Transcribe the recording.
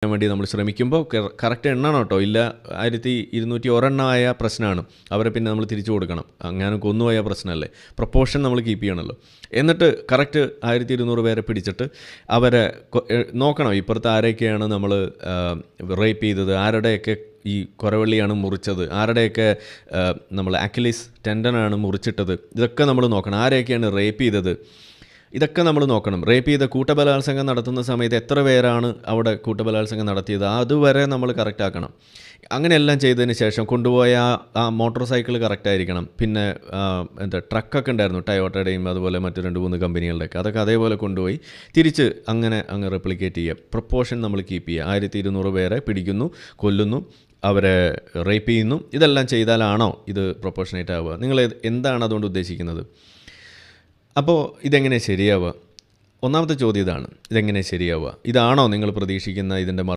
വേണ്ടി നമ്മൾ ശ്രമിക്കുമ്പോൾ കറക്റ്റ് എണ്ണണം കേട്ടോ. ഇല്ല 1201 പ്രശ്നമാണ്, അവരെ പിന്നെ നമ്മൾ തിരിച്ചു കൊടുക്കണം. അങ്ങനെ കൊന്നുപോയ പ്രശ്നമല്ലേ. പ്രൊപ്പോർഷൻ നമ്മൾ കീപ്പ് ചെയ്യണമല്ലോ. എന്നിട്ട് കറക്റ്റ് 1200 പേരെ പിടിച്ചിട്ട് അവരെ നോക്കണം. ഇപ്പുറത്ത് ആരൊക്കെയാണ് നമ്മൾ റേപ്പ് ചെയ്തത്, ആരുടെയൊക്കെ ഈ കുരവള്ളിയാണ് മുറിച്ചത്, ആരുടെയൊക്കെ നമ്മൾ അക്കിലീസ് ടെൻഡനാണ് മുറിച്ചിട്ടത്, ഇതൊക്കെ നമ്മൾ നോക്കണം. ആരെയൊക്കെയാണ് റേപ്പ് ചെയ്തത്, ഇതൊക്കെ നമ്മൾ നോക്കണം. റേപ്പ് ചെയ്ത കൂട്ടബലാത്സംഗം നടത്തുന്ന സമയത്ത് എത്ര പേരാണ് അവിടെ കൂട്ടബലാത്സംഗം നടത്തിയത്, അതുവരെ നമ്മൾ കറക്റ്റ് ആക്കണം. അങ്ങനെയെല്ലാം ചെയ്തതിന് ശേഷം കൊണ്ടുപോയ ആ മോട്ടോർ സൈക്കിൾ കറക്റ്റായിരിക്കണം. പിന്നെ ട്രക്കൊക്കെ ഉണ്ടായിരുന്നു, ടയോട്ടയുടെയും അതുപോലെ മറ്റു 2-3 കമ്പനികളുടെയൊക്കെ, അതൊക്കെ അതേപോലെ കൊണ്ടുപോയി തിരിച്ച് അങ്ങ് റെപ്ലിക്കേറ്റ് ചെയ്യുക. പ്രൊപ്പോർഷൻ നമ്മൾ കീപ്പ് ചെയ്യുക. 1200 പേരെ പിടിക്കുന്നു, കൊല്ലുന്നു, അവരെ റേപ്പ് ചെയ്യുന്നു. ഇതെല്ലാം ചെയ്താലാണോ ഇത് പ്രൊപ്പോർഷനേറ്റ് ആവുക? നിങ്ങൾ എന്താണ് അതുകൊണ്ട് ഉദ്ദേശിക്കുന്നത്? അപ്പോൾ ഇതെങ്ങനെ ശരിയാവുക? ഒന്നാമത്തെ ചോദ്യം ഇതാണ്, ഇതെങ്ങനെ ശരിയാവുക? ഇതാണോ നിങ്ങൾ പ്രതീക്ഷിക്കുന്ന ഇതിൻ്റെ